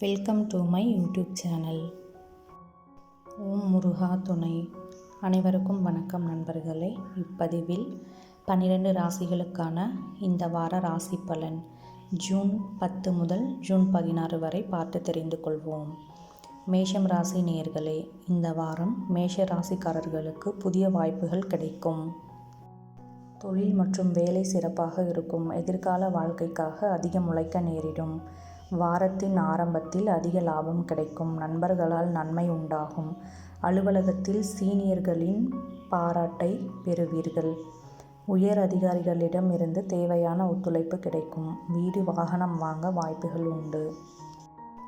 Welcome to my YouTube channel. ஓம் முருகா துணை. அனைவருக்கும் வணக்கம் நண்பர்களே. இப்பதிவில் 12 ராசிகளுக்கான இந்த வார ராசி பலன் ஜூன் 10 முதல் ஜூன் 16 வரை பார்த்து தெரிந்து கொள்வோம். மேஷம் ராசி நேயர்களே, இந்த வாரம் மேஷ ராசிக்காரர்களுக்கு புதிய வாய்ப்புகள் கிடைக்கும். தொழில் மற்றும் வேலை சிறப்பாக இருக்கும். எதிர்கால வாழ்க்கைக்காக அதிகம் உழைக்க நேரிடும். வாரத்தின் ஆரம்பத்தில் அதிக லாபம் கிடைக்கும். நண்பர்களால் நன்மை உண்டாகும். அலுவலகத்தில் சீனியர்களின் பாராட்டை பெறுவீர்கள். உயர் அதிகாரிகளிடம் இருந்து தேவையான ஒத்துழைப்பு கிடைக்கும். வீடு வாகனம் வாங்க வாய்ப்புகள் உண்டு.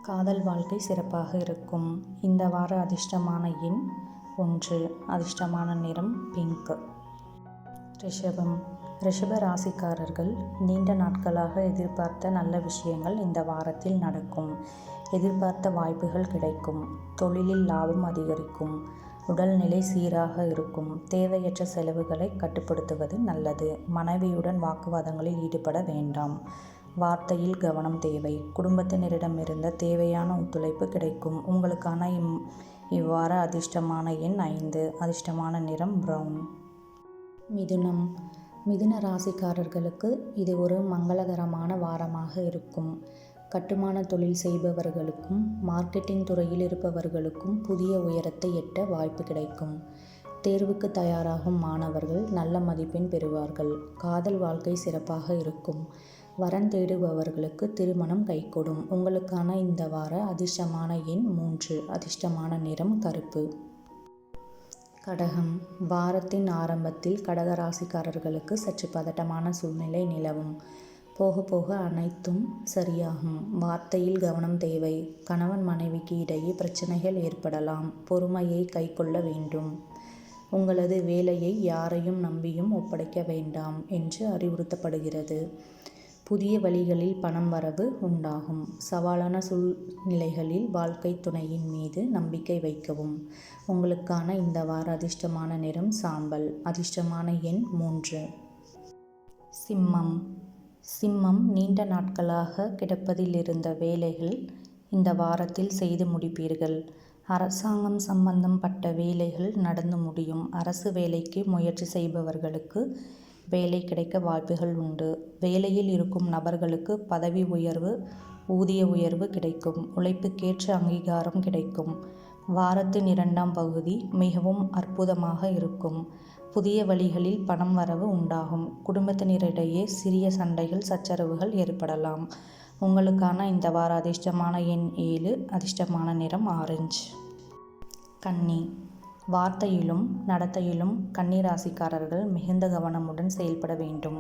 காதல் வாழ்க்கை சிறப்பாக இருக்கும். இந்த வார அதிர்ஷ்டமான எண் 1. அதிர்ஷ்டமான நிறம் பிங்க். ரிஷபம். ரிஷப ராசிக்காரர்கள் நீண்ட நாட்களாக எதிர்பார்த்த நல்ல விஷயங்கள் இந்த வாரத்தில் நடக்கும். எதிர்பார்த்த வாய்ப்புகள் கிடைக்கும். தொழிலில் லாபம் அதிகரிக்கும். உடல்நிலை சீராக இருக்கும். தேவையற்ற செலவுகளை கட்டுப்படுத்துவது நல்லது. மனைவியுடன் வாக்குவாதங்களில் ஈடுபட வேண்டாம். வார்த்தையில் கவனம் தேவை. குடும்பத்தினரிடமிருந்த தேவையான ஒத்துழைப்பு கிடைக்கும். உங்களுக்கான இவ்வார அதிர்ஷ்டமான எண் 5. அதிர்ஷ்டமான நிறம் பிரவுன். மிதுனம். மிதுன ராசிக்காரர்களுக்கு இது ஒரு மங்களகரமான வாரமாக இருக்கும். கட்டுமான தொழில் செய்பவர்களுக்கும் மார்க்கெட்டிங் துறையில் இருப்பவர்களுக்கும் புதிய உயரத்தை எட்ட வாய்ப்பு கிடைக்கும். தேர்வுக்கு தயாராகும் மாணவர்கள் நல்ல மதிப்பெண் பெறுவார்கள். காதல் வாழ்க்கை சிறப்பாக இருக்கும். வரன் தேடுபவர்களுக்கு திருமணம் கைகூடும். உங்களுக்கான இந்த வார அதிர்ஷ்டமான எண் 3. அதிர்ஷ்டமான நிறம் கருப்பு. கடகம். வாரத்தின் ஆரம்பத்தில் கடகராசிக்காரர்களுக்கு சற்று பதட்டமான சூழ்நிலை நிலவும். போக போக அனைத்தும் சரியாகும். வார்த்தையில் கவனம் தேவை. கணவன் மனைவிக்கு இடையே பிரச்சனைகள் ஏற்படலாம். பொறுமையை கைக்கொள்ள வேண்டும். உங்களது வேலையை யாரையும் நம்பியும் ஒப்படைக்க வேண்டாம் என்று அறிவுறுத்தப்படுகிறது. புதிய வழிகளில் பணம் வரவு உண்டாகும். சவாலான சூழ்நிலைகளில் வாழ்க்கை துணையின் மீது நம்பிக்கை வைக்கவும். உங்களுக்கான இந்த வார அதிர்ஷ்டமான நிறம் சாம்பல். அதிர்ஷ்டமான எண் 3. சிம்மம். சிம்மம் நீண்ட நாட்களாக கிடப்பதில் இருந்த வேலைகள் இந்த வாரத்தில் செய்து முடிப்பீர்கள். அரசாங்கம் சம்பந்தப்பட்ட வேலைகள் நடந்து முடியும். அரசு வேலைக்கு முயற்சி செய்பவர்களுக்கு வேலை கிடைக்க வாய்ப்புகள் உண்டு. வேலையில் இருக்கும் நபர்களுக்கு பதவி உயர்வு, ஊதிய உயர்வு கிடைக்கும். உழைப்புக்கேற்ற அங்கீகாரம் கிடைக்கும். வாரத்தின் 2ஆம் பகுதி மிகவும் அற்புதமாக இருக்கும். புதிய வழிகளில் பணம் வரவு உண்டாகும். குடும்பத்தினரிடையே சிறிய சண்டைகள், சச்சரவுகள் ஏற்படலாம். உங்களுக்கான இந்த வார அதிர்ஷ்டமான எண் 7. அதிர்ஷ்டமான நிறம் ஆரஞ்சு. கன்னி. வார்த்தையிலும் நடத்தையிலும் கன்னி ராசிக்காரர்கள் மிகுந்த கவனமுடன் செயல்பட வேண்டும்.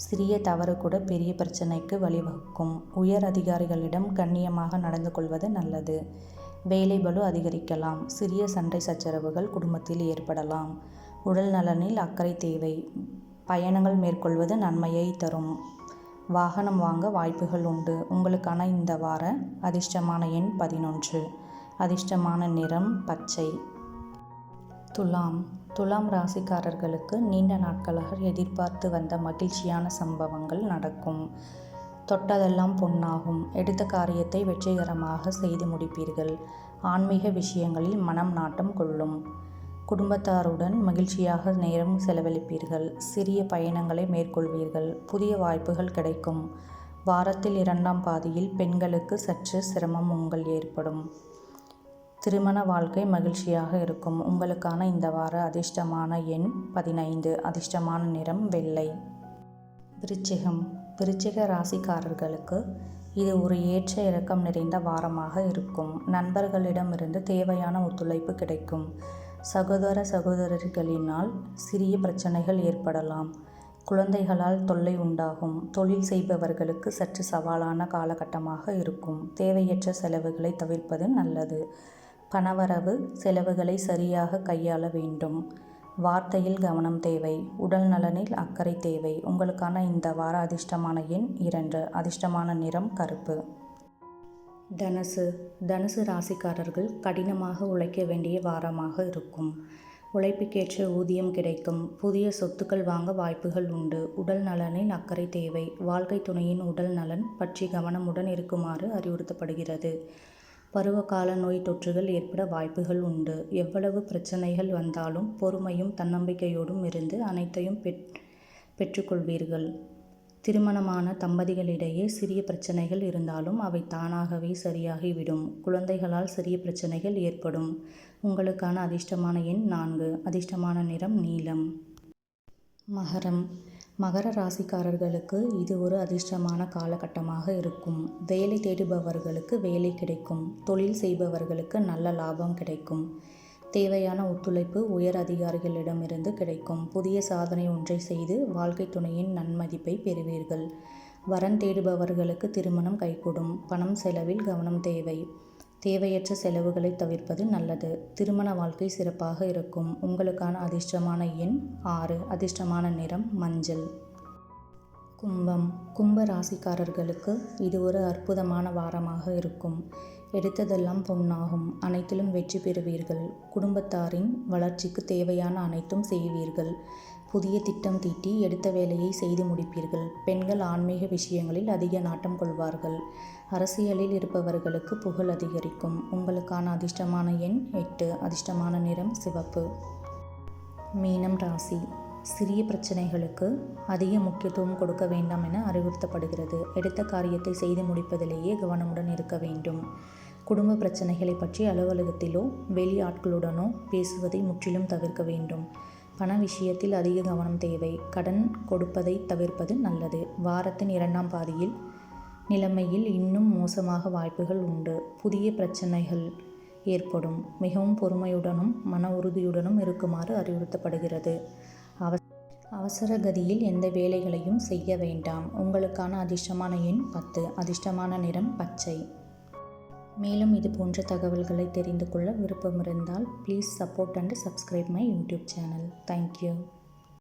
சிறிய தவறு கூட பெரிய பிரச்சனைக்கு வழிவகுக்கும். உயர் அதிகாரிகளிடம் கண்ணியமாக நடந்து கொள்வது நல்லது. வேலை பளு அதிகரிக்கலாம். சிறிய சண்டை சச்சரவுகள் குடும்பத்தில் ஏற்படலாம். உடல் நலனில் அக்கறை தேவை. பயணங்கள் மேற்கொள்வது நன்மையை தரும். வாகனம் வாங்க வாய்ப்புகள் உண்டு. உங்களுக்கான இந்த வார அதிர்ஷ்டமான எண் 11. அதிர்ஷ்டமான நிறம் பச்சை. துலாம். துலாம் ராசிக்காரர்களுக்கு நீண்ட நாட்களாக எதிர்பார்த்து வந்த மகிழ்ச்சியான சம்பவங்கள் நடக்கும். தொட்டதெல்லாம் பொன்னாகும். எடுத்த காரியத்தை வெற்றிகரமாக செய்து முடிப்பீர்கள். ஆன்மீக விஷயங்களில் மனம் நாட்டம் கொள்ளும். குடும்பத்தாருடன் மகிழ்ச்சியாக நேரம் செலவழிப்பீர்கள். சிறிய பயணங்களை மேற்கொள்வீர்கள். புதிய வாய்ப்புகள் கிடைக்கும். வாரத்தில் 2ஆம் பாதியில் பெண்களுக்கு சற்று சிரமம் ஏற்படும். திருமண வாழ்க்கை மகிழ்ச்சியாக இருக்கும். உங்களுக்கான இந்த வார அதிர்ஷ்டமான எண் 15. அதிர்ஷ்டமான நிறம் வெள்ளை. விருச்சிகம். விருச்சிக ராசிக்காரர்களுக்கு இது ஒரு ஏற்ற இறக்கம் நிறைந்த வாரமாக இருக்கும். நண்பர்களிடமிருந்து தேவையான ஒத்துழைப்பு கிடைக்கும். சகோதரர்களினால் சிறிய பிரச்சனைகள் ஏற்படலாம். குழந்தைகளால் தொல்லை உண்டாகும். தொழில் செய்பவர்களுக்கு சற்று சவாலான காலகட்டமாக இருக்கும். தேவையற்ற செலவுகளை தவிர்ப்பது நல்லது. பணவரவு செலவுகளை சரியாக கையாள வேண்டும். வார்த்தையில் கவனம் தேவை. உடல் நலனில் அக்கறை தேவை. உங்களுக்கான இந்த வார அதிர்ஷ்டமான எண் 2. அதிர்ஷ்டமான நிறம் கருப்பு. தனுசு. தனுசு ராசிக்காரர்கள் கடினமாக உழைக்க வேண்டிய வாரமாக இருக்கும். உழைப்புக்கேற்ற ஊதியம் கிடைக்கும். புதிய சொத்துக்கள் வாங்க வாய்ப்புகள் உண்டு. உடல் நலனில் அக்கறை தேவை. வாழ்க்கை துணையின் உடல் நலன் பற்றி கவனமுடன் இருக்குமாறு அறிவுறுத்தப்படுகிறது. பருவகால நோய் தொற்றுகள் ஏற்பட வாய்ப்புகள் உண்டு. எவ்வளவு பிரச்சனைகள் வந்தாலும் பொறுமையும் தன்னம்பிக்கையோடும் இருந்து அனைத்தையும் பெற்றுக்கொள்வீர்கள். திருமணமான தம்பதிகளிடையே சிறிய பிரச்சனைகள் இருந்தாலும் அவை தானாகவே சரியாகிவிடும். குழந்தைகளால் சிறிய பிரச்சனைகள் ஏற்படும். உங்களுக்கான அதிர்ஷ்டமான எண் 4. அதிர்ஷ்டமான நிறம் நீலம். மகரம். மகர ராசிக்காரர்களுக்கு இது ஒரு அதிர்ஷ்டமான காலகட்டமாக இருக்கும். வேலை தேடுபவர்களுக்கு வேலை கிடைக்கும். தொழில் செய்பவர்களுக்கு நல்ல லாபம் கிடைக்கும். தேவையான ஒத்துழைப்பு உயர் அதிகாரிகளிடமிருந்து கிடைக்கும். புதிய சாதனை ஒன்றை செய்து வாழ்க்கை துணையின் நன்மதிப்பை பெறுவீர்கள். வரன் தேடுபவர்களுக்கு திருமணம் கைகூடும். பணம் செலவில் கவனம் தேவை. தேவையற்ற செலவுகளை தவிர்ப்பது நல்லது. திருமண வாழ்க்கை சிறப்பாக இருக்கும். உங்களுக்கான அதிர்ஷ்டமான எண் 6. அதிர்ஷ்டமான நிறம் மஞ்சள். கும்பம். கும்ப ராசிக்காரர்களுக்கு இது ஒரு அற்புதமான வாரமாக இருக்கும். எடுத்ததெல்லாம் பொன்னாகும். அனைத்திலும் வெற்றி பெறுவீர்கள். குடும்பத்தாரின் வளர்ச்சிக்கு தேவையான அனைத்தும் செய்வீர்கள். புதிய திட்டம் தீட்டி எடுத்த வேலையை செய்து முடிப்பீர்கள். பெண்கள் ஆன்மீக விஷயங்களில் அதிக நாட்டம் கொள்வார்கள். அரசியலில் இருப்பவர்களுக்கு புகழ் அதிகரிக்கும். உங்களுக்கான அதிர்ஷ்டமான எண் 8. அதிர்ஷ்டமான நிறம் சிவப்பு. மீனம் ராசி. சிறிய பிரச்சனைகளுக்கு அதிக முக்கியத்துவம் கொடுக்க வேண்டாம் என அறிவுறுத்தப்படுகிறது. எடுத்த காரியத்தை செய்து முடிப்பதிலேயே கவனமுடன் இருக்க வேண்டும். குடும்ப பிரச்சனைகளை பற்றி அலுவலகத்திலோ வெளி ஆட்களுடனோ பேசுவதை முற்றிலும் தவிர்க்க வேண்டும். பண விஷயத்தில் அதிக கவனம் தேவை. கடன் கொடுப்பதை தவிர்ப்பது நல்லது. வாரத்தின் 2ஆம் பாதியில் நிலைமையில் இன்னும் மோசமாக வாய்ப்புகள் உண்டு. புதிய பிரச்சனைகள் ஏற்படும். மிகவும் பொறுமையுடனும் மன உறுதியுடனும் இருக்குமாறு அறிவுறுத்தப்படுகிறது. அவசர கதியில் எந்த வேலைகளையும் செய்ய வேண்டாம். உங்களுக்கான அதிர்ஷ்டமான எண் 10. அதிர்ஷ்டமான நிறம் பச்சை. மேலும் இது போன்ற தகவல்களை தெரிந்து கொள்ள விருப்பம் இருந்தால் please support and subscribe my YouTube channel. Thank you.